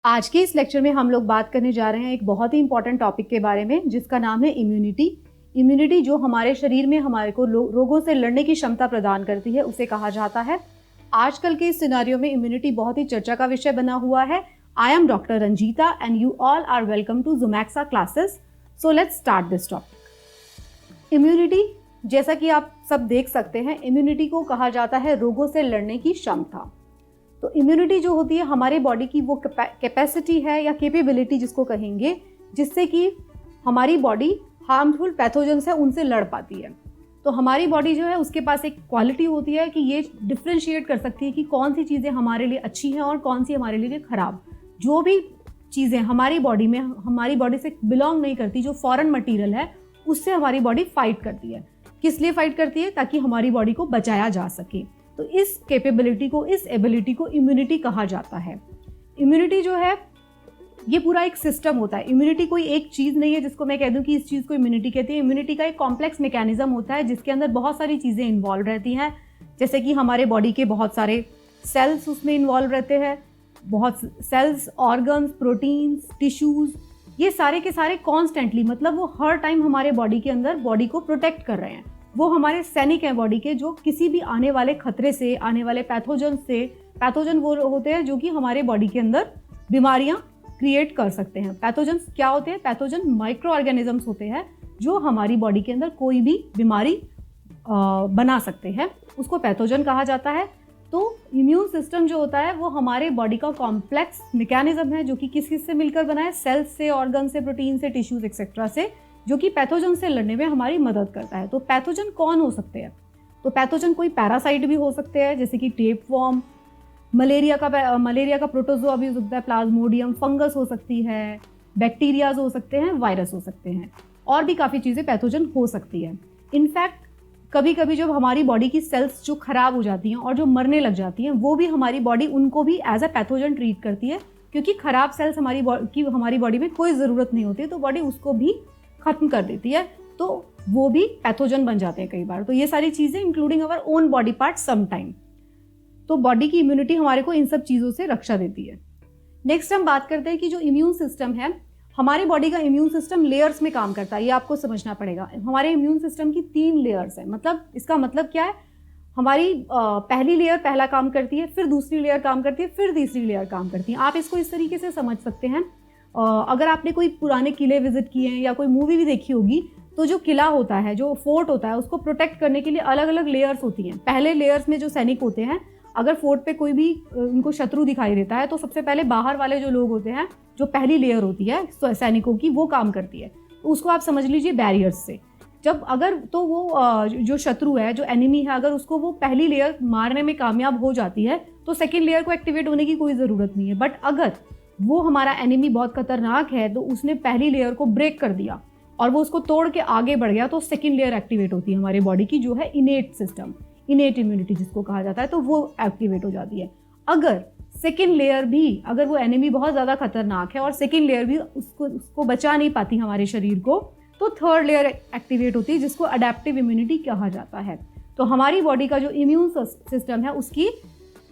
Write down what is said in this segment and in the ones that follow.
आज के इस लेक्चर में हम लोग बात करने जा रहे हैं एक बहुत ही इंपॉर्टेंट टॉपिक के बारे में, जिसका नाम है इम्यूनिटी। इम्यूनिटी जो हमारे शरीर में हमारे को रोगों से लड़ने की क्षमता प्रदान करती है, उसे कहा जाता है। आजकल के इस सिनारियो में इम्यूनिटी बहुत ही चर्चा का विषय बना हुआ है। I am doctor Ranjeeta and you all are welcome to Zumaxa classes. So let's start this topic. Immunity, जैसा कि आप सब देख सकते हैं, इम्यूनिटी को कहा जाता है रोगों से लड़ने की क्षमता। तो इम्यूनिटी जो होती है हमारे बॉडी की वो कैपेसिटी है या कैपेबिलिटी जिसको कहेंगे, जिससे कि हमारी बॉडी हार्मफुल पैथोजेंस है उनसे लड़ पाती है। तो हमारी बॉडी जो है उसके पास एक क्वालिटी होती है कि ये डिफ्रेंशिएट कर सकती है कि कौन सी चीज़ें हमारे लिए अच्छी हैं और कौन सी हमारे लिए खराब। जो भी चीज़ें हमारी बॉडी में हमारी बॉडी से बिलोंग नहीं करती, जो फॉरेन मटीरियल है, उससे हमारी बॉडी फाइट करती है। किस लिए फाइट करती है? ताकि हमारी बॉडी को बचाया जा सके। तो इस कैपेबिलिटी को, इस एबिलिटी को इम्यूनिटी कहा जाता है। इम्यूनिटी जो है ये पूरा एक सिस्टम होता है। इम्यूनिटी कोई एक चीज़ नहीं है जिसको मैं कह दूं कि इस चीज़ को इम्यूनिटी कहती है। इम्यूनिटी का एक कॉम्प्लेक्स मैकेनिज्म होता है जिसके अंदर बहुत सारी चीज़ें इन्वॉल्व रहती हैं, जैसे कि हमारे बॉडी के बहुत सारे सेल्स उसमें इन्वॉल्व रहते हैं, बहुत सेल्स, ऑर्गन्स, प्रोटीन्स, टिश्यूज़, ये सारे के सारे कॉन्स्टेंटली, मतलब वो हर टाइम हमारे बॉडी के अंदर बॉडी को प्रोटेक्ट कर रहे हैं। वो हमारे सैनिक हैं बॉडी के, जो किसी भी आने वाले खतरे से, आने वाले पैथोजन वो होते हैं जो कि हमारे बॉडी के अंदर बीमारियां क्रिएट कर सकते हैं। पैथोजन क्या होते हैं? पैथोजन माइक्रो ऑर्गेनिजम्स होते हैं जो हमारी बॉडी के अंदर कोई भी बीमारी बना सकते हैं, उसको पैथोजन कहा जाता है। तो इम्यून सिस्टम जो होता है वो हमारे बॉडी का कॉम्प्लेक्स मैकेनिज्म है जो कि किस किस से मिलकर बना है? सेल्स से, ऑर्गन से, प्रोटीन से, टिश्यूज एक्सेट्रा से, जो कि पैथोजन से लड़ने में हमारी मदद करता है। तो पैथोजन कौन हो सकते हैं? तो पैथोजन कोई पैरासाइट भी हो सकते हैं, जैसे कि टेपवॉर्म, मलेरिया का प्रोटोजोआ भी हो सकता है, प्लाज्मोडियम, फंगस हो सकती है, बैक्टीरियाज हो सकते हैं, वायरस हो सकते हैं, और भी काफ़ी चीज़ें पैथोजन हो सकती है। इनफैक्ट कभी कभी जब हमारी बॉडी की सेल्स जो खराब हो जाती हैं और जो मरने लग जाती हैं, वो भी हमारी बॉडी उनको भी एज अ पैथोजन ट्रीट करती है, क्योंकि खराब सेल्स हमारी बॉडी में कोई ज़रूरत नहीं होती, तो बॉडी उसको भी खत्म कर देती है, तो वो भी पैथोजन बन जाते हैं कई बार। तो ये सारी चीज़ें including our own body part some time. तो बॉडी की इम्यूनिटी हमारे को इन सब चीज़ों से रक्षा देती है। नेक्स्ट हम बात करते हैं कि जो इम्यून सिस्टम है, हमारी बॉडी का इम्यून सिस्टम लेयर्स में काम करता है। ये आपको समझना पड़ेगा। हमारे इम्यून सिस्टम की 3 लेयर्स हैं। मतलब इसका मतलब क्या है? हमारी पहली लेयर पहला काम करती है, फिर दूसरी लेयर काम करती है, फिर तीसरी लेयर काम करती है। आप इसको इस तरीके से समझ सकते हैं, अगर आपने कोई पुराने किले विजिट किए हैं या कोई मूवी भी देखी होगी, तो जो किला होता है, जो फोर्ट होता है, उसको प्रोटेक्ट करने के लिए अलग अलग लेयर्स होती हैं। पहले लेयर्स में जो सैनिक होते हैं, अगर फोर्ट पे कोई भी उनको शत्रु दिखाई देता है, तो सबसे पहले बाहर वाले जो लोग होते हैं, जो पहली लेयर होती है सैनिकों की, वो काम करती है। तो उसको आप समझ लीजिए बैरियर्स से। जब अगर तो वो जो शत्रु है, जो एनिमी है, अगर उसको वो पहली लेयर मारने में कामयाब हो जाती है, तो सेकेंड लेयर को एक्टिवेट होने की कोई ज़रूरत नहीं है। बट अगर वो हमारा एनिमी बहुत खतरनाक है, तो उसने पहली लेयर को ब्रेक कर दिया और वो उसको तोड़ के आगे बढ़ गया, तो सेकंड लेयर एक्टिवेट होती है हमारे बॉडी की, जो है इनेट सिस्टम, इनेट इम्यूनिटी जिसको कहा जाता है, तो वो एक्टिवेट हो जाती है। अगर सेकंड लेयर भी, अगर वो एनिमी बहुत ज़्यादा खतरनाक है और सेकंड लेयर भी उसको बचा नहीं पाती हमारे शरीर को, तो थर्ड लेयर एक्टिवेट होती है, जिसको अडेप्टिव इम्यूनिटी कहा जाता है। तो हमारी बॉडी का जो इम्यून सिस्टम है उसकी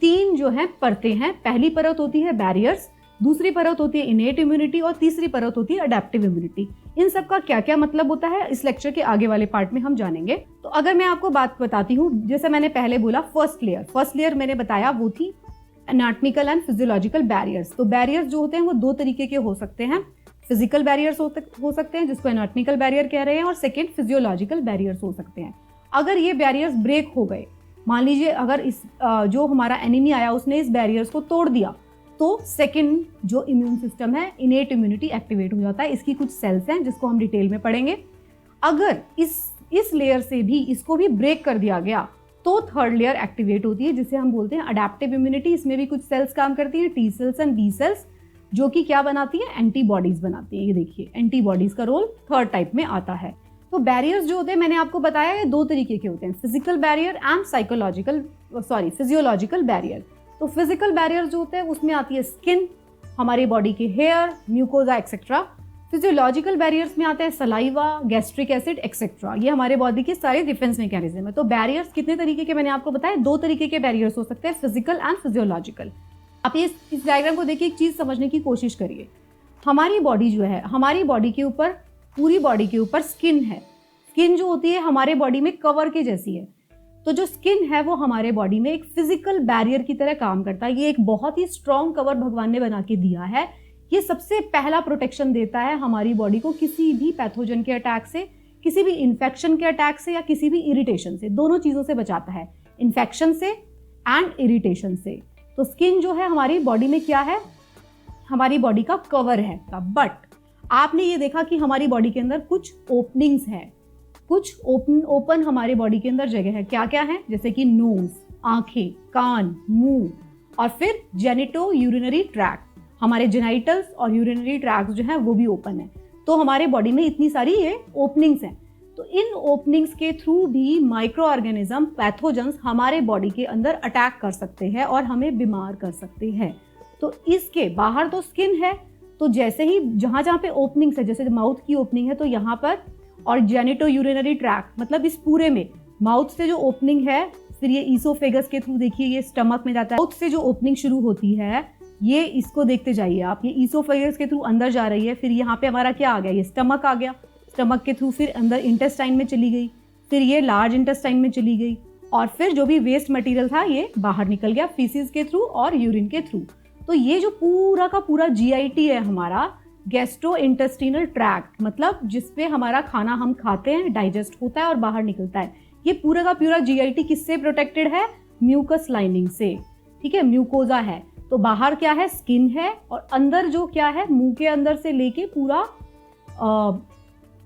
3 जो है परतें हैं। पहली परत होती है बैरियर्स, दूसरी परत होती है इनेट इम्यूनिटी, और तीसरी परत होती है अडेप्टिव इम्यूनिटी। इन सब का क्या क्या मतलब होता है, इस लेक्चर के आगे वाले पार्ट में हम जानेंगे। तो अगर मैं आपको बात बताती हूँ, जैसे मैंने पहले बोला, फर्स्ट लेयर मैंने बताया वो थी एनाटॉमिकल एंड फिजियोलॉजिकल बैरियर्स। तो बैरियर्स जो होते हैं वो 2 तरीके के हो सकते हैं। फिजिकल बैरियर्स हो सकते हैं, जिसको एनाटॉमिकल बैरियर कह रहे हैं, और सेकेंड फिजियोलॉजिकल बैरियर्स हो सकते हैं। अगर ये बैरियर्स ब्रेक हो गए, मान लीजिए अगर इस जो हमारा एनिमी आया उसने इस बैरियर्स को तोड़ दिया, तो सेकंड जो इम्यून सिस्टम है, इनेट इम्यूनिटी, एक्टिवेट हो जाता है। इसकी कुछ सेल्स हैं जिसको हम डिटेल में पढ़ेंगे। अगर इस लेयर से भी इसको भी ब्रेक कर दिया गया, तो थर्ड लेयर एक्टिवेट होती है, जिसे हम बोलते हैं अडेप्टिव इम्यूनिटी। इसमें भी कुछ सेल्स काम करती हैं, T cells and B cells, जो कि क्या बनाती है? एंटीबॉडीज बनाती है। ये देखिए, एंटीबॉडीज का रोल थर्ड टाइप में आता है। तो बैरियर्स जो होते हैं, मैंने आपको बताया, ये 2 तरीके के होते हैं, physical barrier and physiological barrier. तो फिजिकल बैरियर जो होते हैं उसमें आती है स्किन, हमारी बॉडी के hair, mucosa etcetera. Physiological barriers में आते हैं सलाइवा, गैस्ट्रिक एसिड एक्सेट्रा। ये हमारे बॉडी के सारे डिफेंस मैकेनिज्म है। तो बैरियर्स कितने तरीके के मैंने आपको बताया? 2 तरीके के बैरियर्स हो सकते हैं, फिजिकल एंड फिजियोलॉजिकल। आप इस डायग्राम को देखिए, एक चीज समझने की कोशिश करिए। हमारी बॉडी जो है, हमारी बॉडी के ऊपर, पूरी बॉडी के ऊपर स्किन है। स्किन जो होती है हमारे बॉडी में कवर के जैसी है। तो जो स्किन है वो हमारे बॉडी में एक फिजिकल बैरियर की तरह काम करता है। ये एक बहुत ही स्ट्रॉन्ग कवर भगवान ने बना के दिया है। ये सबसे पहला प्रोटेक्शन देता है हमारी बॉडी को किसी भी पैथोजन के अटैक से, किसी भी इन्फेक्शन के अटैक से या किसी भी इरिटेशन से। दोनों चीजों से बचाता है, इन्फेक्शन से एंड इरिटेशन से। तो स्किन जो है हमारी बॉडी में क्या है, हमारी बॉडी का कवर है। बट आपने ये देखा कि हमारी बॉडी के अंदर कुछ ओपनिंग्स हैं, कुछ ओपन हमारे बॉडी के अंदर जगह है। क्या क्या है? जैसे कि नोज, आंखें, कान, मुंह, और फिर जेनिटो यूरिनरी ट्रैक्ट। हमारे जेनाइटल्स और यूरिनरी ट्रैक्ट जो है वो भी ओपन है। तो हमारे बॉडी में इतनी सारी ये ओपनिंग्स हैं। तो इन ओपनिंग्स के थ्रू भी माइक्रो ऑर्गेनिज्म, पैथोजेंस हमारे बॉडी के अंदर अटैक कर सकते हैं और हमें बीमार कर सकते हैं। तो इसके बाहर तो स्किन है, तो जैसे ही जहाँ जहाँ पे ओपनिंग्स है, जैसे माउथ की ओपनिंग है तो यहाँ पर, और जेनिटो यूरिनरी ट्रैक्ट, मतलब इस पूरे में माउथ से जो ओपनिंग है, फिर ये ईसोफेगस के थ्रू देखिए ये स्टमक में जाता है। माउथ से जो ओपनिंग शुरू होती है, ये इसको देखते जाइए आप, ये ईसोफेगस के थ्रू अंदर जा रही है। फिर यहाँ पे हमारा क्या आ गया, ये स्टमक आ गया। स्टमक के थ्रू फिर अंदर इंटेस्टाइन में चली गई, फिर ये लार्ज इंटेस्टाइन में चली गई, और फिर जो भी वेस्ट मटेरियल था ये बाहर निकल गया फीसिस के थ्रू और यूरिन के थ्रू। तो ये जो पूरा का पूरा जीआईटी है हमारा, गैस्ट्रो इंटेस्टिनल ट्रैक्ट, मतलब जिसपे हमारा खाना हम खाते हैं, डाइजेस्ट होता है और बाहर निकलता है, ये पूरा का पूरा जीआईटी किससे प्रोटेक्टेड है? म्यूकस लाइनिंग से। ठीक है, म्यूकोजा है। तो बाहर क्या है? स्किन है, और अंदर जो क्या है, मुंह के अंदर से लेके पूरा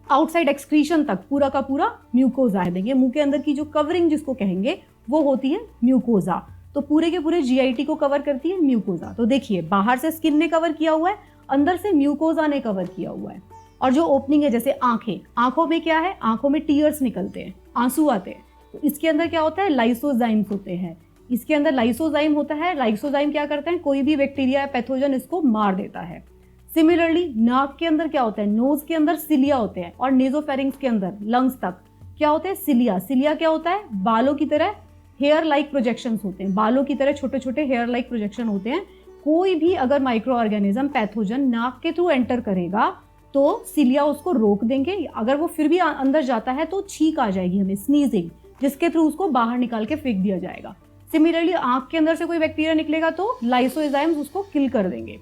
आउटसाइड एक्सक्रीशन तक पूरा का पूरा म्यूकोजा है। देखिए मुंह के अंदर की जो कवरिंग जिसको कहेंगे वो होती है म्यूकोजा। तो पूरे के पूरे जीआईटी को कवर करती है म्यूकोजा। तो देखिए बाहर से स्किन ने कवर किया हुआ है, अंदर से म्यूकोजा ने कवर किया हुआ है। और जो ओपनिंग है, जैसे आंखें, आंखों में क्या है? आंखों में टीयर्स निकलते हैं, आंसू आते हैं। तो इसके अंदर क्या होता है? लाइसोजाइम्स होते हैं। इसके अंदर लाइसोजाइम होता है। लाइसोजाइम क्या करते हैं? कोई भी बैक्टीरिया या पैथोजन इसको मार देता है। सिमिलरली नाक के अंदर क्या होता है? नोज के अंदर सिलिया होते हैं, और नेजोफेरिंग्स के अंदर लंग्स तक क्या होते हैं? सिलिया। सिलिया क्या होता है? बालों की तरह हेयर लाइक प्रोजेक्शंस होते हैं, बालों की तरह छोटे छोटे हेयर लाइक प्रोजेक्शन होते हैं। कोई भी अगर माइक्रो ऑर्गेनिज्म, पैथोजन नाक के थ्रू एंटर करेगा तो सिलिया उसको रोक देंगे। अगर वो फिर भी अंदर जाता है तो छींक आ जाएगी हमें, स्नीजिंग, जिसके थ्रू उसको बाहर निकाल के फेंक दिया जाएगा। सिमिलरली आंख के अंदर से कोई बैक्टीरिया निकलेगा तो लाइसोजाइम्स उसको किल कर देंगे।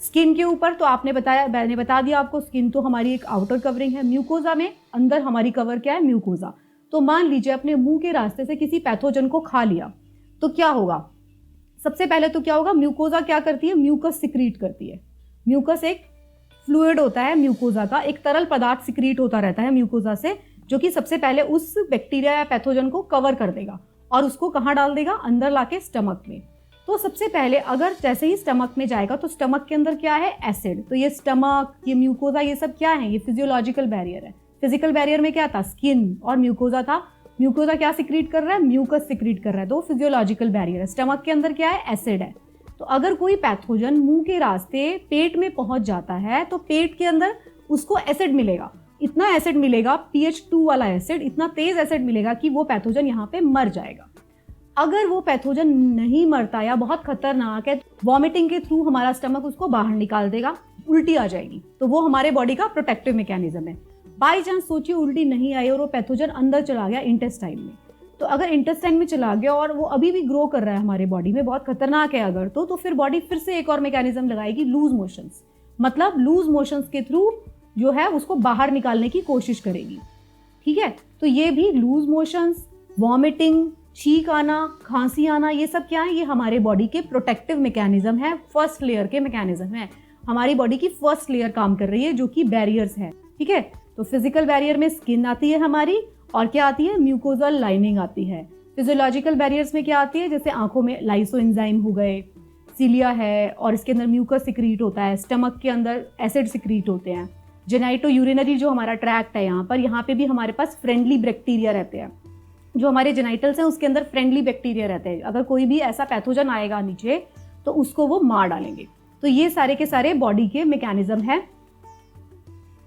स्किन के ऊपर तो आपने बताया, मैंने बता दिया आपको, स्किन तो हमारी एक आउटर कवरिंग है। म्यूकोजा में अंदर हमारी कवर क्या है? म्यूकोजा। तो मान लीजिए अपने मुंह के रास्ते से किसी पैथोजन को खा लिया तो क्या होगा? सबसे पहले तो क्या होगा? म्यूकोजा क्या करती है? म्यूकस सिक्रीट करती है। म्यूकस एक फ्लूइड होता है म्यूकोजा का, एक तरल पदार्थ सिक्रीट होता रहता है म्यूकोजा से, जो कि सबसे पहले उस बैक्टीरिया या पैथोजन को कवर कर देगा और उसको कहाँ डाल देगा? अंदर लाके स्टमक में। तो सबसे पहले अगर जैसे ही स्टमक में जाएगा तो स्टमक के अंदर क्या है? एसिड। तो ये स्टमक, ये म्यूकोजा, ये सब क्या है? ये फिजियोलॉजिकल बैरियर है। फिजिकल बैरियर में क्या था? स्किन और म्यूकोजा था। म्यूकोजा क्या सिक्रीट कर रहा है? म्यूकस सिक्रीट कर रहा है। तो फिजियोलॉजिकल बैरियर है। स्टमक के अंदर क्या है? एसिड है। तो अगर कोई पैथोजन मुंह के रास्ते पेट में पहुंच जाता है तो पेट के अंदर उसको एसिड मिलेगा। इतना एसिड मिलेगा, pH 2 वाला एसिड, इतना तेज एसिड मिलेगा कि वो पैथोजन यहाँ पे मर जाएगा। अगर वो पैथोजन नहीं मरता या बहुत खतरनाक है, वॉमिटिंग के थ्रू हमारा स्टमक उसको बाहर निकाल देगा, उल्टी आ जाएगी। तो वो हमारे बॉडी का प्रोटेक्टिव मैकेनिज्म है। बाई चांस सोचिए उल्टी नहीं आई और वो पैथोजन अंदर चला गया इंटेस्टाइन में, तो अगर इंटेस्टाइन में चला गया और वो अभी भी ग्रो कर रहा है हमारे बॉडी में, बहुत खतरनाक है अगर, तो फिर बॉडी फिर से एक और मैकेनिज्म लगाएगी, लूज मोशंस। मतलब लूज मोशंस के थ्रू जो है उसको बाहर निकालने की कोशिश करेगी। ठीक है, तो ये भी लूज मोशंस, वॉमिटिंग, छींक आना, खांसी आना, ये सब क्या है? ये हमारे बॉडी के प्रोटेक्टिव मैकेनिज्म है, फर्स्ट लेयर के मैकेनिज्म है। हमारी बॉडी की फर्स्ट लेयर काम कर रही है जो कि बैरियर्स है। ठीक है, तो फिजिकल बैरियर में स्किन आती है हमारी, और क्या आती है? म्यूकोजल लाइनिंग आती है। फिजियोलॉजिकल बैरियर्स में क्या आती है? जैसे आंखों में लाइसोएंजाइम हो गए, सिलिया है, और इसके अंदर म्यूकस सिक्रीट होता है, स्टमक के अंदर एसिड सिक्रीट होते हैं। जेनाइटो यूरिनरी जो हमारा ट्रैक्ट है, यहाँ पे भी हमारे पास फ्रेंडली बैक्टीरिया रहते हैं। जो हमारे जेनाइटल्स हैं उसके अंदर फ्रेंडली बैक्टीरिया रहते हैं। अगर कोई भी ऐसा पैथोजन आएगा नीचे तो उसको वो मार डालेंगे। तो ये सारे के सारे बॉडी के मैकेनिज्म है।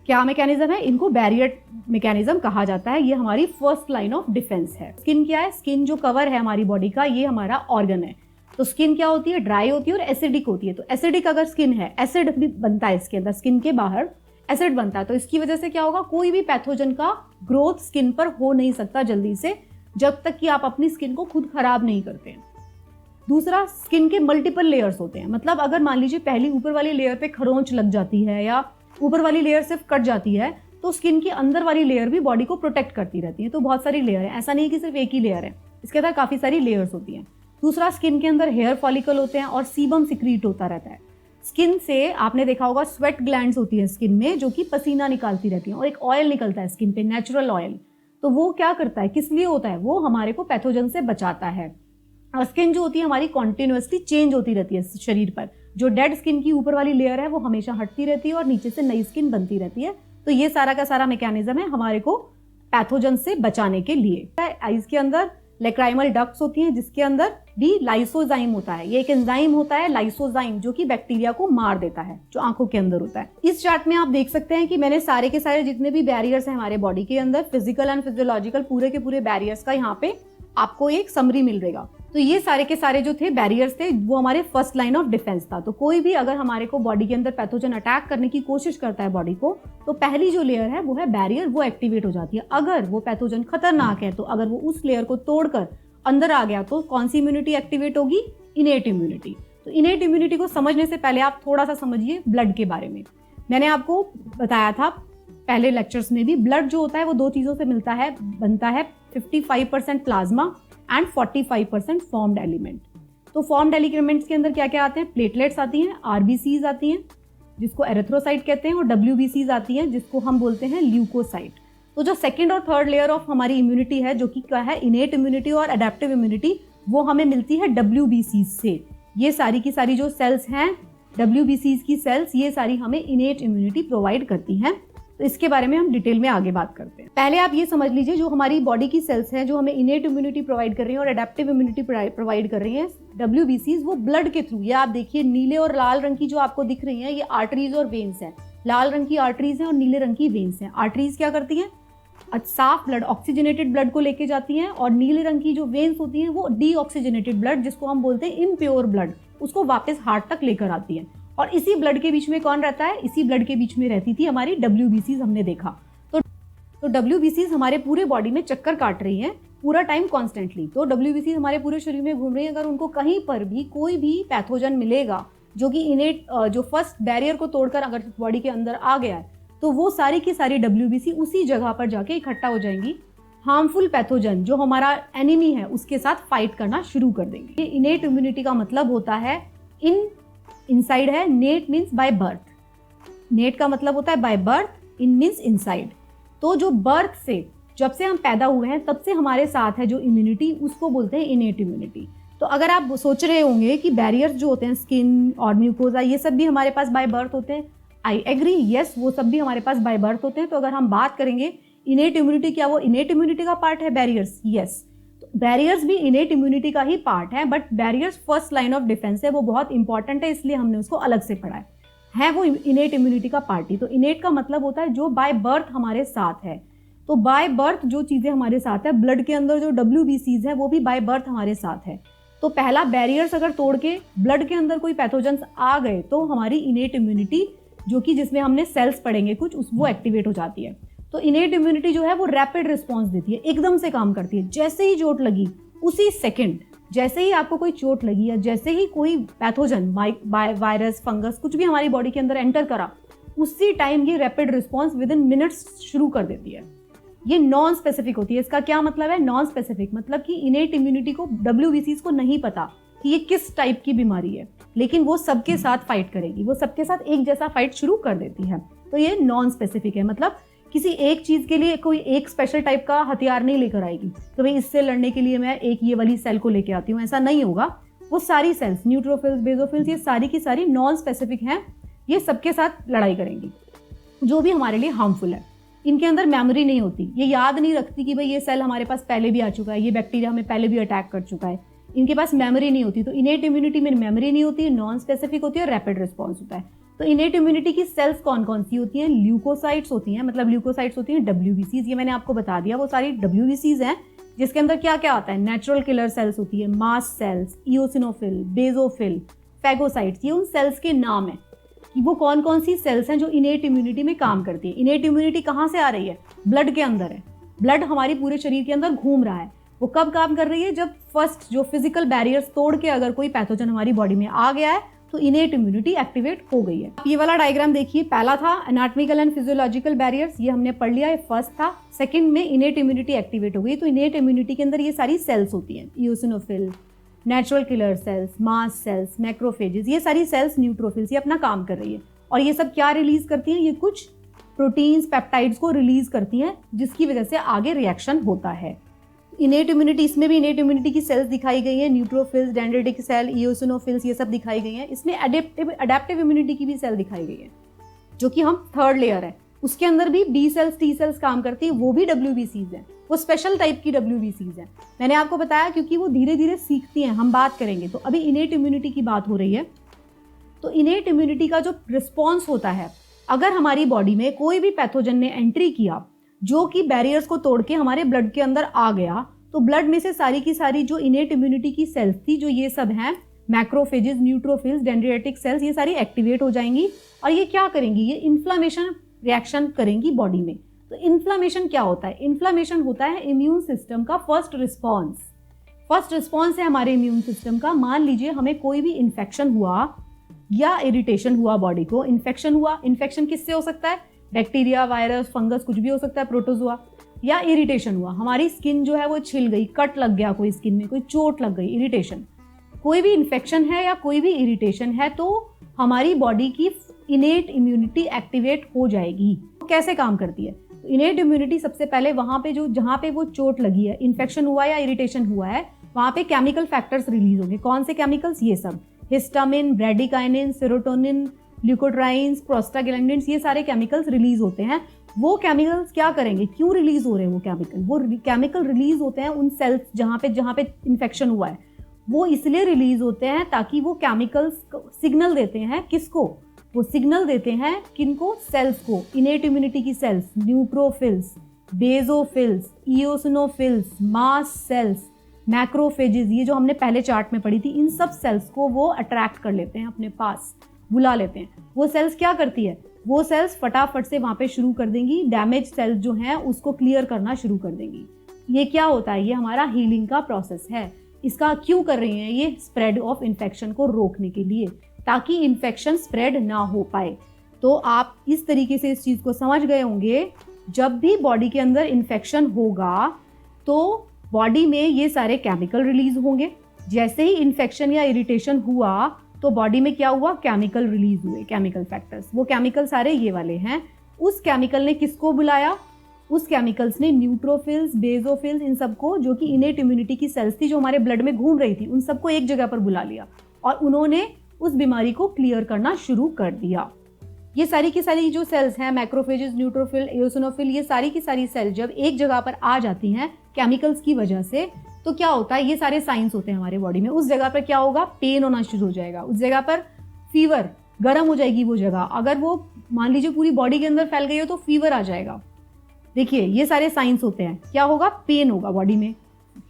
क्या मैकेनिज्म है? इनको बैरियर मैकेनिज्म कहा जाता है। ये हमारी फर्स्ट लाइन ऑफ डिफेंस है। स्किन क्या है? स्किन जो कवर है हमारी बॉडी का, ये हमारा ऑर्गन है। तो स्किन क्या होती है, ड्राई होती है और एसिडिक होती है। तो एसिडिक अगर स्किन है, एसिड भी बनता है इसके अंदर, स्किन के बाहर एसिड बनता है, तो इसकी वजह से क्या होगा, कोई भी पैथोजन का ग्रोथ स्किन पर हो नहीं सकता जल्दी से, जब तक कि आप अपनी स्किन को खुद खराब नहीं करते हैं। दूसरा, स्किन के मल्टीपल लेयर्स होते हैं, मतलब अगर मान लीजिए पहली ऊपर वाली लेयर पे खरोंच लग जाती है या ऊपर वाली लेयर सिर्फ कट जाती है, तो स्किन की अंदर वाली लेयर भी बॉडी को प्रोटेक्ट करती रहती है। तो बहुत सारी लेयर है, ऐसा नहीं है कि सिर्फ एक ही लेयर है, इसके अंदर काफी सारी लेयर्स होती हैं। दूसरा, स्किन के अंदर हेयर फॉलिकल होते हैं और सीबम सिक्रीट होता रहता है। स्किन से आपने देखा होगा स्वेट ग्लैंड्स होती है स्किन में, जो कि पसीना निकालती रहती है, और एक ऑयल निकलता है स्किन पे, नेचुरल ऑयल। तो वो क्या करता है, किस लिए होता है, वो हमारे को पैथोजन से बचाता है। और स्किन जो होती है हमारी कॉन्टिन्यूसली चेंज होती रहती है शरीर पर। जो डेड स्किन की ऊपर वाली लेयर है वो हमेशा हटती रहती है और नीचे से नई स्किन बनती रहती है। तो ये सारा का सारा मैकेनिज्म है हमारे को पैथोजन से बचाने के लिए। आइज के अंदर लेक्राइमल डक्ट्स होती हैं, जिसके अंदर भी लाइसोजाइम होता है। ये एक एंजाइम होता है लाइसोजाइम, जो कि बैक्टीरिया को मार देता है, जो आंखों के अंदर होता है। इस चार्ट में आप देख सकते हैं कि मैंने सारे के सारे जितने भी बैरियर्स हैं हमारे बॉडी के अंदर, फिजिकल एंड फिजियोलॉजिकल, पूरे के पूरे बैरियर्स का यहाँ पे आपको एक समरी मिल रहेगा। तो ये सारे के सारे जो थे बैरियर्स थे, वो हमारे फर्स्ट लाइन ऑफ डिफेंस था। तो कोई भी अगर हमारे को बॉडी के अंदर पैथोजन अटैक करने की कोशिश करता है बॉडी को, तो पहली जो लेयर है वो है बैरियर, वो एक्टिवेट हो जाती है। अगर वो पैथोजन खतरनाक है, तो अगर वो उस लेयर को तोड़कर अंदर आ गया, तो कौन सी इम्यूनिटी एक्टिवेट होगी, इनेट इम्यूनिटी। तो इनेट इम्यूनिटी को समझने से पहले आप थोड़ा सा समझिए ब्लड के बारे में। मैंने आपको बताया था पहले लेक्चर्स में भी, ब्लड जो होता है वो दो चीजों से बनता है 55% प्लाज्मा एंड 45% फॉर्म्ड एलिमेंट। तो फॉर्म्ड एलिमेंट्स के अंदर क्या क्या आते हैं, प्लेटलेट्स आती हैं, आरबीसीज आती हैं जिसको एरिथ्रोसाइट कहते हैं, और डब्ल्यूबीसीज आती हैं जिसको हम बोलते हैं ल्यूकोसाइट। तो जो सेकंड और थर्ड लेयर ऑफ हमारी इम्यूनिटी है, जो कि क्या है, इनेट इम्यूनिटी और अडेप्टिव इम्यूनिटी, वो हमें मिलती है डब्ल्यूबीसीज से। ये सारी की सारी जो सेल्स हैं डब्ल्यूबीसीज की सेल्स, ये सारी हमें इनेट इम्यूनिटी प्रोवाइड करती हैं। तो इसके बारे में हम डिटेल में आगे बात करते हैं। पहले आप ये समझ लीजिए, जो हमारी बॉडी की सेल्स हैं जो हमें इनेट इम्यूनिटी प्रोवाइड कर रही हैं और अडेप्टिव इम्यूनिटी प्रोवाइड कर रही हैं, डब्ल्यूबीसीज, वो ब्लड के थ्रू, ये आप देखिए नीले और लाल रंग की जो आपको दिख रही हैं, ये आर्टरीज और वेन्स हैं। लाल रंग की आर्टरीज हैं और नीले रंग की वेन्स हैं। आर्टरीज क्या करती हैं, साफ ब्लड, ऑक्सीजनेटेड ब्लड को लेके जाती हैं, और नीले रंग की जो वेन्स होती हैं वो डीऑक्सीजनेटेड ब्लड, जिसको हम बोलते हैं इम्प्योर ब्लड, उसको वापस हार्ट तक लेकर आती हैं। और इसी ब्लड के बीच में कौन रहता है, इसी ब्लड के बीच में रहती थी हमारी डब्ल्यूबीसीज, हमने देखा। तो डब्ल्यूबीसीज हमारे पूरे बॉडी में चक्कर काट रही हैं पूरा टाइम कॉन्स्टेंटली। तो डब्ल्यूबीसीज हमारे पूरे शरीर में घूम रही है। अगर उनको कहीं पर भी कोई भी पैथोजन मिलेगा जो कि इनेट, जो फर्स्ट बैरियर को तोड़कर अगर बॉडी के अंदर आ गया है, तो वो सारी की सारी डब्ल्यूबीसी उसी जगह पर जाके इकट्ठा हो जाएंगी। हार्मफुल पैथोजन जो हमारा एनिमी है उसके साथ फाइट करना शुरू कर देंगे। इनेट इम्यूनिटी का मतलब होता है इनसाइड है, net means by birth, net का मतलब होता है by birth, in means inside. तो जो बर्थ से, जब से हम पैदा हुए हैं तब से हमारे साथ है जो इम्यूनिटी, उसको बोलते हैं इनेट इम्यूनिटी। तो अगर आप सोच रहे होंगे कि बैरियर्स जो होते हैं स्किन और म्यूकोजा, ये सब भी हमारे पास बाय बर्थ होते हैं, आई एग्री, यस, वो सब भी हमारे पास बाय बर्थ होते हैं। तो अगर हम बात करेंगे इनेट इम्यूनिटी, क्या वो इनेट इम्यूनिटी का पार्ट है बैरियर्स? यस, बैरियर्स भी इनेट इम्यूनिटी का ही पार्ट है, but barriers first line of defence है, वो बहुत इंपॉर्टेंट है, इसलिए हमने उसको अलग से पढ़ा है वो इनेट इम्यूनिटी का पार्ट ही। तो इनेट का मतलब होता है जो बाय बर्थ हमारे साथ है। तो बाय बर्थ जो चीजें हमारे साथ है, ब्लड के अंदर जो डब्ल्यूबीसीज है वो भी बाय बर्थ हमारे साथ है। तो पहला, बैरियर्स अगर तोड़ के ब्लड के अंदर कोई पैथोजेंस आ गए तो हमारी इनेट इम्यूनिटी, जो कि जिसमें हमने सेल्स पढ़ेंगे कुछ, वो एक्टिवेट हो जाती है। तो इनेट इम्यूनिटी जो है वो रैपिड रिस्पॉन्स देती है, एकदम से काम करती है। जैसे ही चोट लगी उसी सेकंड, जैसे ही आपको कोई चोट लगी या जैसे ही कोई पैथोजन, वायरस, फंगस, कुछ भी हमारी बॉडी के अंदर एंटर करा, उसी टाइम ये rapid response with in minutes शुरू कर देती है। ये नॉन स्पेसिफिक होती है। इसका क्या मतलब है, नॉन स्पेसिफिक मतलब कि इनेट इम्यूनिटी को, डब्ल्यूबीसीज को नहीं पता कि ये किस टाइप की बीमारी है, लेकिन वो सबके साथ फाइट करेगी, वो सबके साथ एक जैसा फाइट शुरू कर देती है। तो ये नॉन स्पेसिफिक है, मतलब किसी एक चीज के लिए कोई एक स्पेशल टाइप का हथियार नहीं लेकर आएगी तो भाई इससे लड़ने के लिए मैं एक ये वाली सेल को लेकर आती हूँ, ऐसा नहीं होगा। वो सारी सेल्स, न्यूट्रोफिल्स, बेसोफिल्स, ये सारी की सारी नॉन स्पेसिफिक हैं, ये सबके साथ लड़ाई करेंगी जो भी हमारे लिए हार्मफुल है। इनके अंदर मेमोरी नहीं होती, ये याद नहीं रखती कि भाई ये सेल हमारे पास पहले भी आ चुका है, ये बैक्टीरिया हमें पहले भी अटैक कर चुका है। इनके पास मेमोरी नहीं होती। तो इनेट इम्यूनिटी में मेमोरी नहीं होती है, नॉन स्पेसिफिक होती है और रैपिड रिस्पॉन्स होता है। तो इनेट इम्यूनिटी की सेल्स कौन कौन सी होती हैं? ल्यूकोसाइट्स होती हैं, मतलब ल्यूकोसाइट्स होती हैं डब्ल्यूबीसीज, ये मैंने आपको बता दिया, वो सारी डब्ल्यूबीसीज हैं जिसके अंदर क्या क्या आता है, नेचुरल किलर सेल्स होती है, mast cells, eosinophil, basophil, phagocytes. ये उन सेल्स के नाम है कि वो कौन कौन सी सेल्स हैं जो इनेट इम्यूनिटी में काम करती है। इनेट इम्यूनिटी कहाँ से आ रही है, ब्लड के अंदर है। ब्लड हमारी पूरे शरीर के अंदर घूम रहा है। वो कब काम कर रही है, जब फर्स्ट जो फिजिकल बैरियर्स तोड़ के अगर कोई पैथोजन हमारी बॉडी में आ गया है तो इनेट इम्यूनिटी एक्टिवेट हो गई है। ये वाला डायग्राम देखिए, पहला था एनाटॉमिकल एंड फिजियोलॉजिकल बैरियर्स, ये हमने पढ़ लिया, ये फर्स्ट था। सेकंड में इनेट इम्यूनिटी एक्टिवेट हो गई। तो इनेट इम्यूनिटी के अंदर ये सारी सेल्स होती हैं, eosinophil, natural killer cells, mast cells, macrophages, ये सारी सेल्स, न्यूट्रोफिल्स, ये अपना काम कर रही है। और ये सब क्या रिलीज करती हैं, ये कुछ प्रोटीन्स, पेप्टाइड्स को रिलीज करती हैं, जिसकी वजह से आगे रिएक्शन होता है। इनेट इम्यूनिटी, इसमें भी इनेट इम्यूनिटी की सेल्स दिखाई गई हैं, न्यूट्रोफिल्स, डेंड्रिटिक सेल, इओसिनोफिल्स, ये सब दिखाई गई हैं। इसमें अडेप्टिव इम्यूनिटी की भी सेल दिखाई गई है, जो कि हम थर्ड लेयर है। उसके अंदर भी बी सेल्स, टी सेल्स काम करती है, वो भी WBCs हैं, वो स्पेशल टाइप की WBCs हैं। मैंने आपको बताया क्योंकि वो धीरे धीरे सीखती हैं, हम बात करेंगे। तो अभी इनेट इम्यूनिटी की बात हो रही है। तो इनेट इम्यूनिटी का जो रिस्पॉन्स होता है, अगर हमारी बॉडी में कोई भी पैथोजन ने एंट्री किया जो कि बैरियर्स को तोड़ के हमारे ब्लड के अंदर आ गया, तो ब्लड में से सारी की सारी जो इनेट इम्यूनिटी की सेल्स थी, जो ये सब हैं, मैक्रोफेजेस, न्यूट्रोफिल्स, डेंड्रिटिक सेल्स, ये सारी एक्टिवेट हो जाएंगी। और ये क्या करेंगी, ये इन्फ्लामेशन रिएक्शन करेंगी बॉडी में। तो इन्फ्लामेशन क्या होता है, इन्फ्लामेशन होता है इम्यून सिस्टम का फर्स्ट रिस्पॉन्स। फर्स्ट रिस्पॉन्स है हमारे इम्यून सिस्टम का। मान लीजिए हमें कोई भी इन्फेक्शन हुआ या इरिटेशन हुआ, बॉडी को इन्फेक्शन हुआ। इन्फेक्शन किससे हो सकता है, बैक्टीरिया, वायरस, फंगस, कुछ भी हो सकता है, प्रोटोजोआ। या इरिटेशन हुआ, हमारी स्किन जो है वो छिल गई, कट लग गया, कोई स्किन में कोई चोट लग गई, इरिटेशन। कोई भी इन्फेक्शन है या कोई भी इरिटेशन है तो हमारी बॉडी की इनेट इम्यूनिटी एक्टिवेट हो जाएगी। कैसे काम करती है, तो इनेट इम्यूनिटी सबसे पहले वहां पे जो जहां पे वो चोट लगी है, इन्फेक्शन हुआ या इरिटेशन हुआ है, वहां पे केमिकल फैक्टर्स रिलीज होंगे। कौन से केमिकल्स, ये सब, histamine, bradykinin, serotonin, leukotrienes, prostaglandins, ये सारे केमिकल्स रिलीज होते हैं। वो केमिकल्स क्या करेंगे, क्यों रिलीज हो रहे हैं वो केमिकल, वो केमिकल रिलीज होते हैं उन सेल्स जहां पे इन्फेक्शन हुआ है। वो इसलिए रिलीज होते हैं ताकि वो केमिकल्स सिग्नल देते हैं, किसको, वो सिग्नल देते हैं किनको, सेल्स को, इनेट इम्यूनिटी की cells, neutrophils, basophils, eosinophils, mast cells, macrophages, ये जो हमने पहले चार्ट में पढ़ी थी, इन सब सेल्स को वो अट्रैक्ट कर लेते हैं, अपने पास बुला लेते हैं। वो सेल्स क्या करती है, वो सेल्स फटाफट से वहां पे शुरू कर देंगी, डैमेज सेल्स जो हैं उसको क्लियर करना शुरू कर देंगी। ये क्या होता है, ये हमारा हीलिंग का प्रोसेस है। इसका क्यों कर रही हैं, ये स्प्रेड ऑफ इन्फेक्शन को रोकने के लिए, ताकि इन्फेक्शन स्प्रेड ना हो पाए। तो आप इस तरीके से इस चीज को समझ गए होंगे, जब भी बॉडी के अंदर इन्फेक्शन होगा तो बॉडी में ये सारे केमिकल रिलीज होंगे। जैसे ही इन्फेक्शन या इरिटेशन हुआ तो बॉडी में क्या हुआ, केमिकल रिलीज हुए, केमिकल फैक्टर्स। वो केमिकल सारे ये वाले हैं। उस केमिकल ने किसको बुलाया, उस केमिकल्स ने न्यूट्रोफिल्स, बेसोफिल्स, इन सबको, जो कि इनेट इम्यूनिटी की सेल्स थी, जो हमारे ब्लड में घूम रही थी, उन सबको एक जगह पर बुला लिया और उन्होंने उस बीमारी को क्लियर करना शुरू कर दिया। ये सारी की सारी जो सेल्स हैं, मैक्रोफेजेस, न्यूट्रोफिल, एओसिनोफिल, ये सारी की सारी सेल जब एक जगह पर आ जाती हैं केमिकल्स की वजह से, तो क्या होता है, ये सारे साइंस होते हैं हमारे बॉडी में। उस जगह पर क्या होगा, पेन होना शुरू हो जाएगा, उस जगह पर फीवर, गर्म हो जाएगी वो जगह। अगर वो मान लीजिए पूरी बॉडी के अंदर फैल गई हो तो फीवर आ जाएगा। देखिए ये सारे साइंस होते हैं। क्या होगा, पेन होगा बॉडी में,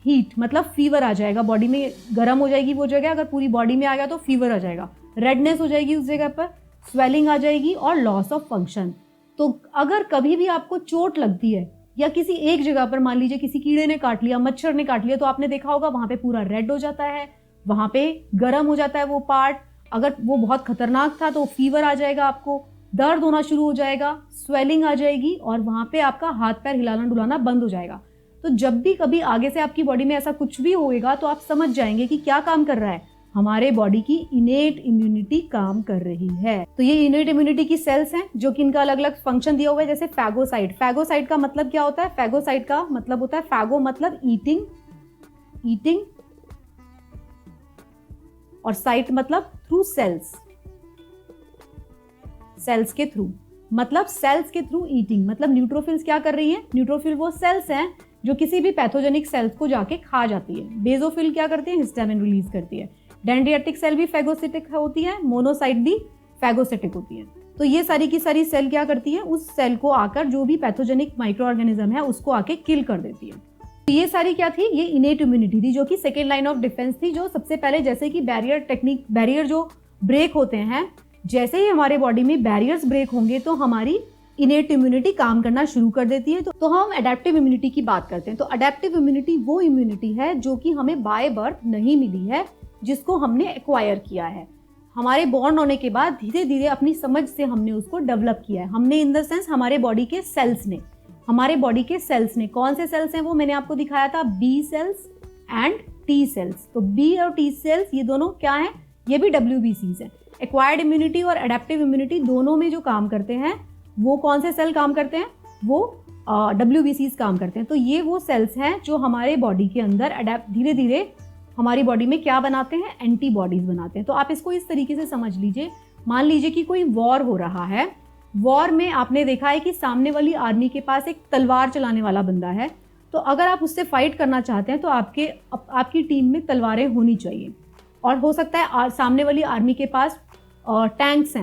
हीट मतलब फीवर आ जाएगा, बॉडी में गर्म हो जाएगी वो जगह। अगर पूरी बॉडी में आ गया तो फीवर आ जाएगा, रेडनेस हो जाएगी उस जगह पर, स्वेलिंग आ जाएगी और लॉस ऑफ फंक्शन। तो अगर कभी भी आपको चोट लगती है या किसी एक जगह पर, मान लीजिए किसी कीड़े ने काट लिया, मच्छर ने काट लिया, तो आपने देखा होगा वहां पे पूरा रेड हो जाता है, वहां पे गर्म हो जाता है वो पार्ट। अगर वो बहुत खतरनाक था तो फीवर आ जाएगा, आपको दर्द होना शुरू हो जाएगा, स्वेलिंग आ जाएगी और वहां पे आपका हाथ पैर हिलाना डुलाना बंद हो जाएगा। तो जब भी कभी आगे से आपकी बॉडी में ऐसा कुछ भी होएगा तो आप समझ जाएंगे कि क्या काम कर रहा है, हमारे बॉडी की इनेट इम्यूनिटी काम कर रही है। तो ये इनेट इम्यूनिटी की सेल्स हैं जो कि इनका अलग अलग फंक्शन दिया हुआ है। जैसे फैगोसाइट, फैगोसाइट का मतलब क्या होता है, फैगोसाइट का मतलब होता है, फैगो मतलब ईटिंग, ईटिंग, और साइट मतलब थ्रू सेल्स, सेल्स के थ्रू, मतलब सेल्स के थ्रू ईटिंग। मतलब न्यूट्रोफिल्स क्या कर रही हैं, न्यूट्रोफिल वो सेल्स हैं जो किसी भी पैथोजेनिक सेल्स को जाके खा जाती है। बेसोफिल क्या करती है, हिस्टामिन रिलीज करती है। डेंड्रिटिक सेल भी फैगोसिटिक होती है, मोनोसाइट भी फैगोसिटिक होती है। तो ये सारी की सारी सेल क्या करती है, उस सेल को आकर जो भी पैथोजेनिक माइक्रो ऑर्गेनिज्म है उसको आके किल कर देती है। तो ये सारी क्या थी, ये इनेट इम्यूनिटी थी, जो कि सेकेंड लाइन ऑफ डिफेंस थी, जो सबसे पहले जैसे कि बैरियर जो ब्रेक होते हैं, जैसे ही हमारे बॉडी में बैरियर्स ब्रेक होंगे तो हमारी इनेट इम्यूनिटी काम करना शुरू कर देती है। तो हम अडेप्टिव इम्यूनिटी की बात करते हैं। तो अडेप्टिव इम्यूनिटी वो इम्यूनिटी है जो कि हमें बाय बर्थ नहीं मिली है, जिसको हमने एक्वायर किया है। हमारे बॉर्न होने के बाद धीरे धीरे अपनी समझ से हमने उसको डेवलप किया है। हमने इन द सेंस हमारे बॉडी के सेल्स ने कौन से सेल्स हैं वो मैंने आपको दिखाया था, B cells and T cells. तो बी और टी सेल्स ये दोनों क्या हैं, ये भी WBCs हैं। एक्वायर्ड इम्यूनिटी और अडेप्टिव इम्यूनिटी दोनों में जो काम करते हैं वो कौन से सेल काम करते हैं, वो WBCs काम करते हैं। तो ये वो सेल्स हैं जो हमारे बॉडी के अंदर धीरे धीरे हमारी बॉडी में क्या बनाते हैं, एंटीबॉडीज बनाते हैं। तो आप इसको इस तरीके से समझ लीजिए, मान लीजिए कि कोई वॉर हो रहा है, वॉर में आपने देखा है कि सामने वाली आर्मी के पास एक तलवार चलाने वाला बंदा है। तो अगर आप उससे फाइट करना चाहते हैं तो आपकी टीम में तलवारें होनी चाहिए। और हो सकता है सामने वाली आर्मी के पास टैंक्स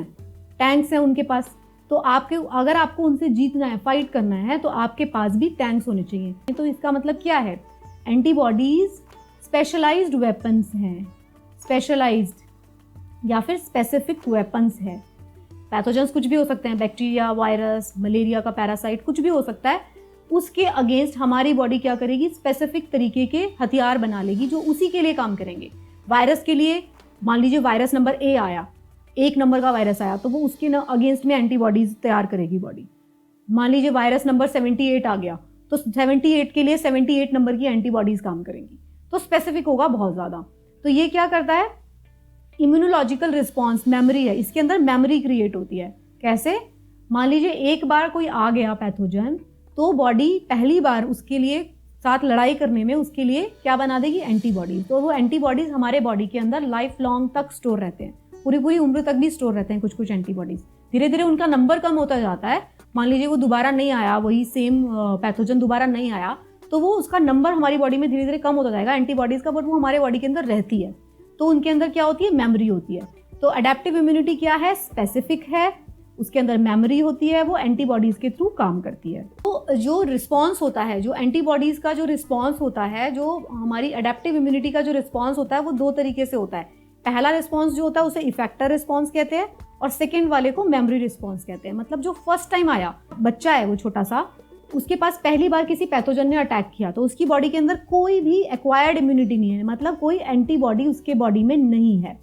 हैं उनके पास। तो अगर आपको उनसे जीतना है, फाइट करना है, तो आपके पास भी टैंक्स होने चाहिए। तो इसका मतलब क्या है, एंटीबॉडीज स्पेशलाइज्ड वेपन्स हैं, स्पेशलाइज्ड या फिर स्पेसिफिक वेपन्स है। पैथोजेंस कुछ भी हो सकते हैं, बैक्टीरिया, वायरस, मलेरिया का पैरासाइट, कुछ भी हो सकता है। उसके अगेंस्ट हमारी बॉडी क्या करेगी, स्पेसिफिक तरीके के हथियार बना लेगी जो उसी के लिए काम करेंगे। वायरस के लिए मान लीजिए वायरस नंबर A आया, 1 नंबर का वायरस आया, तो वो उसके अगेंस्ट में एंटीबॉडीज तैयार करेगी बॉडी। मान लीजिए वायरस नंबर 78 आ गया, तो 78 के लिए 78 नंबर की एंटीबॉडीज काम करेंगी। तो स्पेसिफिक होगा बहुत ज़्यादा। तो ये क्या करता है, इम्यूनोलॉजिकल रिस्पॉन्स, मेमोरी है, इसके अंदर मेमोरी क्रिएट होती है। कैसे, मान लीजिए एक बार कोई आ गया पैथोजन, तो बॉडी पहली बार उसके लिए साथ लड़ाई करने में उसके लिए क्या बना देगी, एंटीबॉडीज। तो वो एंटीबॉडीज हमारे बॉडी के अंदर लाइफ लॉन्ग तक स्टोर रहते हैं, पूरी उम्र तक भी स्टोर रहते हैं कुछ एंटीबॉडीज। धीरे धीरे उनका नंबर कम होता जाता है। मान लीजिए वो दोबारा नहीं आया, वही सेम पैथोजन दोबारा नहीं आया, तो वो उसका नंबर हमारी बॉडी में धीरे धीरे कम होता जाएगा एंटीबॉडीज का, बट वो हमारे बॉडी के अंदर रहती है। तो उनके अंदर क्या होती है, मेमोरी होती है। तो अडेप्टिव इम्यूनिटी क्या है, स्पेसिफिक है, उसके अंदर मेमोरी होती है, वो एंटीबॉडीज के थ्रू काम करती है। तो जो रिस्पॉन्स होता है, जो एंटीबॉडीज का जो रिस्पॉन्स होता है, जो हमारी अडेप्टिव इम्यूनिटी का जो रिस्पॉन्स होता है, वो 2 तरीके से होता है। पहला रिस्पॉन्स जो होता है उसे इफेक्टर रिस्पॉन्स कहते हैं, और सेकेंड वाले को मेमोरी रिस्पॉन्स कहते हैं। मतलब जो फर्स्ट टाइम आया बच्चा है, वो छोटा सा, उसके पास पहली बार किसी पैथोजन ने अटैक किया, तो उसकी बॉडी के अंदर कोई भी एक्वायर्ड इम्यूनिटी नहीं है, मतलब कोई एंटीबॉडी उसके बॉडी में नहीं है।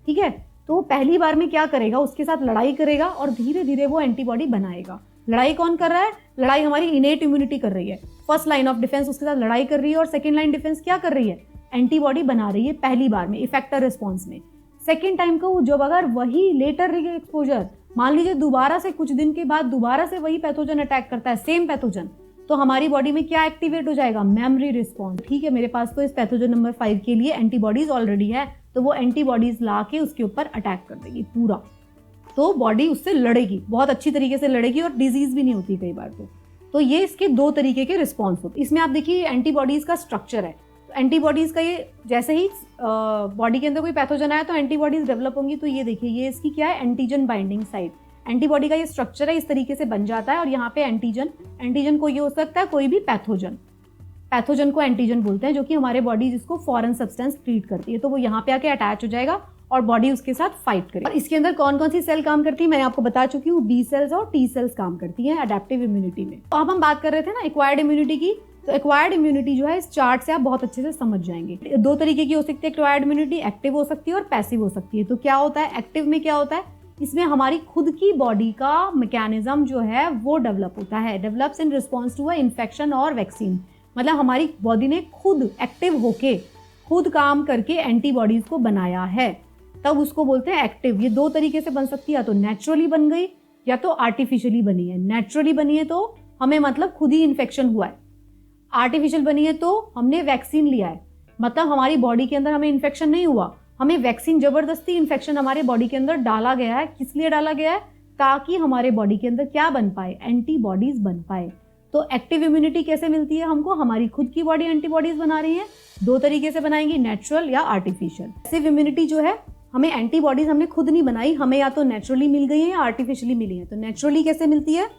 ठीक है, तो पहली बार में क्या करेगा, उसके साथ लड़ाई करेगा और धीरे धीरे वो एंटीबॉडी बनाएगा। लड़ाई कौन कर रहा है, लड़ाई हमारी इनेट इम्यूनिटी कर रही है। फर्स्ट लाइन ऑफ डिफेंस उसके साथ लड़ाई कर रही है, और सेकेंड लाइन डिफेंस क्या कर रही है, एंटीबॉडी बना रही है पहली बार में, इफेक्टर रिस्पॉन्स में। सेकेंड टाइम को जब अगर वही लेटर एक्सपोजर, मान लीजिए दोबारा से कुछ दिन के बाद दोबारा से वही पैथोजन अटैक करता है, सेम पैथोजन, तो हमारी बॉडी में क्या एक्टिवेट हो जाएगा, मेमोरी रिस्पॉन्स। ठीक है, मेरे पास तो इस पैथोजन नंबर 5 के लिए एंटीबॉडीज ऑलरेडी है, तो वो एंटीबॉडीज ला के उसके ऊपर अटैक कर देगी पूरा, तो बॉडी उससे लड़ेगी, बहुत अच्छी तरीके से लड़ेगी, और डिजीज भी नहीं होती कई बार। तो ये इसके 2 तरीके के रिस्पॉन्स होते हैं। इसमें आप देखिए एंटीबॉडीज का स्ट्रक्चर है। एंटीबॉडीज का ये जैसे ही बॉडी के अंदर कोई पैथोजन आया तो एंटीबॉडीज डेवलप होंगी। तो ये देखिए, ये इसकी क्या है, एंटीजन बाइंडिंग साइट। एंटीबॉडी का ये स्ट्रक्चर है, इस तरीके से बन जाता है, और यहाँ पे एंटीजन कोई हो सकता है, कोई भी पैथोजन को एंटीजन बोलते हैं, जो कि हमारे बॉडी जिसको फॉरेन सब्सटेंस ट्रीट करती है। तो वो यहाँ पे आके अटैच हो जाएगा और बॉडी उसके साथ फाइट करेगी। और इसके अंदर कौन कौन सी सेल काम करती है मैंने आपको बता चुकी हूँ, बी सेल्स और टी सेल्स काम करती हैं अडेप्टिव इम्यूनिटी में। तो अब हम बात कर रहे थे ना एक्वायर्ड इम्यूनिटी की। तो एक्वायर्ड इम्यूनिटी जो है, इस चार्ट से आप बहुत अच्छे से समझ जाएंगे। 2 तरीके की हो सकती है एक्वायर्ड इम्यूनिटी, एक्टिव हो सकती है और पैसिव हो सकती है। तो क्या होता है, एक्टिव में क्या होता है, इसमें हमारी खुद की बॉडी का मैकेनिज्म जो है वो डेवलप होता है, develops in response to a infection और वैक्सीन। मतलब हमारी बॉडी ने खुद एक्टिव होके, खुद काम करके एंटीबॉडीज को बनाया है, तब उसको बोलते हैं एक्टिव। ये 2 तरीके से बन सकती है, या तो नेचुरली बन गई या तो आर्टिफिशियली बनी है। नेचुरली बनी है तो हमें मतलब खुद ही इन्फेक्शन हुआ है, आर्टिफिशियल बनी है तो हमने वैक्सीन लिया है, मतलब हमारी बॉडी के अंदर हमें इन्फेक्शन नहीं हुआ, हमें वैक्सीन जबरदस्ती इन्फेक्शन हमारे बॉडी के अंदर डाला गया है। किस लिए डाला गया है, ताकि हमारे बॉडी के अंदर क्या बन पाए, एंटीबॉडीज बन पाए। तो एक्टिव इम्यूनिटी कैसे मिलती है हमको, हमारी खुद की बॉडी एंटीबॉडीज बना रही है, 2 तरीके से बनाएंगी, नेचुरल या आर्टिफिशियल। पैसिव इम्यूनिटी जो है, हमें एंटीबॉडीज हमने खुद नहीं बनाई, हमें या तो नेचुरली मिल गई है या आर्टिफिशियली मिली है। तो नेचुरली कैसे मिलती है,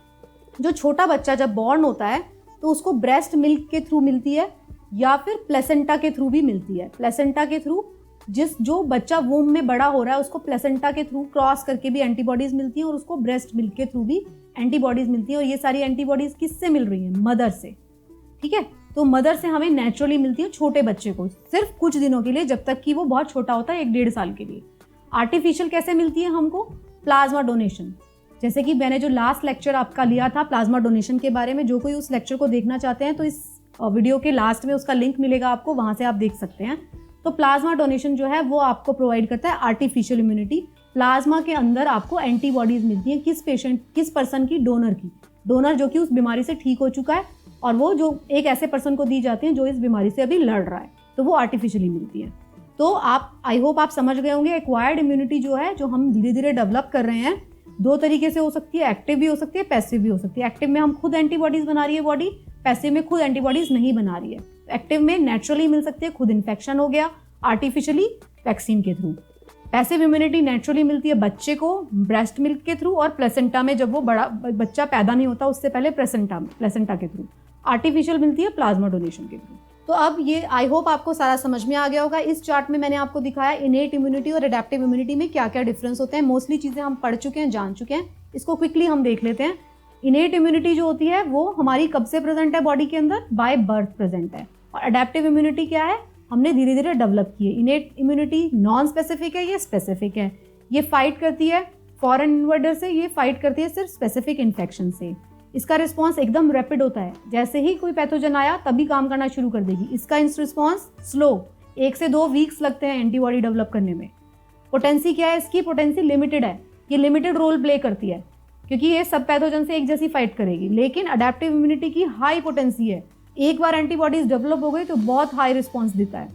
जो छोटा बच्चा जब बॉर्न होता है तो उसको ब्रेस्ट मिल्क के थ्रू मिलती है, या फिर प्लेसेंटा के थ्रू भी मिलती है। प्लेसेंटा के थ्रू जो बच्चा वूम में बड़ा हो रहा है उसको प्लेसेंटा के थ्रू क्रॉस करके भी एंटीबॉडीज मिलती हैं और उसको ब्रेस्ट मिल्क के थ्रू भी एंटीबॉडीज मिलती हैं। और ये सारी एंटीबॉडीज किससे मिल रही हैं? मदर से। ठीक है, तो मदर से हमें नेचुरली मिलती है छोटे बच्चे को सिर्फ कुछ दिनों के लिए, जब तक कि वो बहुत छोटा होता है, 1-1.5 साल के लिए। आर्टिफिशियल कैसे मिलती है हमको? Plasma donation. जैसे कि मैंने जो लास्ट लेक्चर आपका लिया था प्लाज्मा डोनेशन के बारे में, जो कोई उस लेक्चर को देखना चाहते हैं तो इस वीडियो के लास्ट में उसका लिंक मिलेगा आपको, वहां से आप देख सकते हैं। तो प्लाज्मा डोनेशन जो है वो आपको प्रोवाइड करता है आर्टिफिशियल इम्यूनिटी। प्लाज्मा के अंदर आपको एंटीबॉडीज मिलती हैं किस पर्सन की? डोनर जो कि उस बीमारी से ठीक हो चुका है, और वो जो एक ऐसे पर्सन को दी जाती है जो इस बीमारी से अभी लड़ रहा है, तो वो आर्टिफिशियली मिलती है। तो आई होप आप समझ गए होंगे एक्वायर्ड इम्यूनिटी जो है, जो हम धीरे धीरे डेवलप कर रहे हैं, 2 तरीके से हो सकती है। एक्टिव भी हो सकती है, पैसिव भी हो सकती है। एक्टिव में हम खुद एंटीबॉडीज बना रही है बॉडी, पैसिव में खुद एंटीबॉडीज नहीं बना रही है। एक्टिव में नेचुरली मिल सकती है, खुद इन्फेक्शन हो गया, आर्टिफिशियली वैक्सीन के थ्रू। पैसिव इम्यूनिटी नेचुरली मिलती है बच्चे को ब्रेस्ट मिल्क के थ्रू, और प्लेसेंटा में जब वो बच्चा पैदा नहीं होता उससे पहले प्लेसेंटा के थ्रू। आर्टिफिशियल मिलती है प्लाज्मा डोनेशन के थ्रू। तो अब ये आई होप आपको सारा समझ में आ गया होगा। इस चार्ट में मैंने आपको दिखाया इनेट इम्यूनिटी और एडेप्टिव इम्यूनिटी में क्या क्या डिफरेंस होते हैं। मोस्टली चीज़ें हम पढ़ चुके हैं, जान चुके हैं, इसको क्विकली हम देख लेते हैं। इनेट इम्यूनिटी जो होती है वो हमारी कब से प्रेजेंट है बॉडी के अंदर? बाय बर्थ प्रेजेंट है। और एडेप्टिव इम्यूनिटी क्या है? हमने धीरे धीरे डेवलप की है। इनेट इम्यूनिटी नॉन स्पेसिफिक है, ये स्पेसिफिक है। ये फाइट करती है फॉरेन इन्वेडर से, ये फाइट करती है सिर्फ स्पेसिफिक इन्फेक्शन से। इसका रिस्पॉन्स एकदम रैपिड होता है, जैसे ही कोई पैथोजन आया तभी काम करना शुरू कर देगी। इसका रिस्पॉन्स स्लो, 1 से 2 वीक्स लगते हैं एंटीबॉडी डेवलप करने में। पोटेंसी क्या है इसकी? पोटेंसी लिमिटेड है, ये लिमिटेड रोल प्ले करती है क्योंकि ये सब पैथोजन से एक जैसी फाइट करेगी। लेकिन अडेप्टिव इम्यूनिटी की हाई पोटेंसी है, एक बार एंटीबॉडीज डेवलप हो गई तो बहुत हाई रिस्पॉन्स देता है।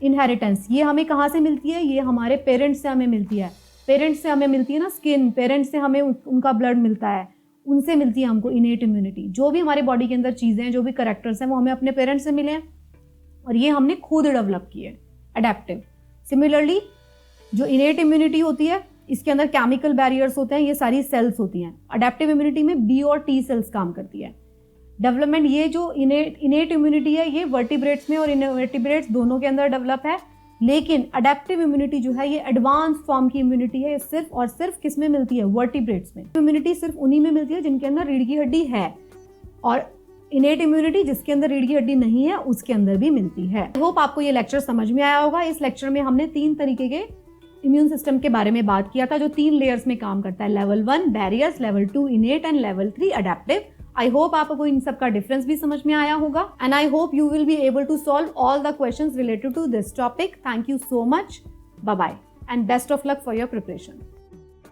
इनहेरिटेंस, ये हमें कहाँ से मिलती है? ये हमारे पेरेंट्स से हमें मिलती है। पेरेंट्स से हमें मिलती है ना स्किन, पेरेंट्स से हमें उनका ब्लड मिलता है, उनसे मिलती है हमको इनेट इम्यूनिटी। जो भी हमारे बॉडी के अंदर चीज़ें हैं, जो भी करेक्टर्स हैं, वो हमें अपने पेरेंट्स से मिले हैं और ये हमने खुद डेवलप की है। अडेप्टिव सिमिलरली जो इनेट इम्यूनिटी होती है इसके अंदर केमिकल बैरियर्स होते हैं, ये सारी सेल्स होती हैं। अडेप्टिव इम्यूनिटी में बी और टी सेल्स काम करती है। डेवलपमेंट, ये जो इनेट इम्यूनिटी है ये वर्टिब्रेट्स में और इनवर्टिब्रेट्स दोनों के अंदर डेवलप है। लेकिन अडेप्टिव इम्यूनिटी जो है ये एडवांस फॉर्म की इम्यूनिटी है, सिर्फ और सिर्फ किस में मिलती है? वर्टिब्रेट्स में। इम्यूनिटी सिर्फ उन्हीं में मिलती है जिनके अंदर रीढ़ की हड्डी है, और इनेट इम्यूनिटी जिसके अंदर रीढ़ की हड्डी नहीं है उसके अंदर भी मिलती है। आई होप आपको ये लेक्चर समझ में आया होगा। इस लेक्चर में हमने 3 तरीके के इम्यून सिस्टम के बारे में बात किया था जो 3 लेयर्स में काम करता है। Level 1 barriers, level 2 इनेट and level 3 adaptive. I hope आपको इन सब का डिफरेंस भी समझ में आया होगा, and I hope you will be able to solve all the questions related to this topic. Thank you so much, bye bye, and best of luck for your preparation.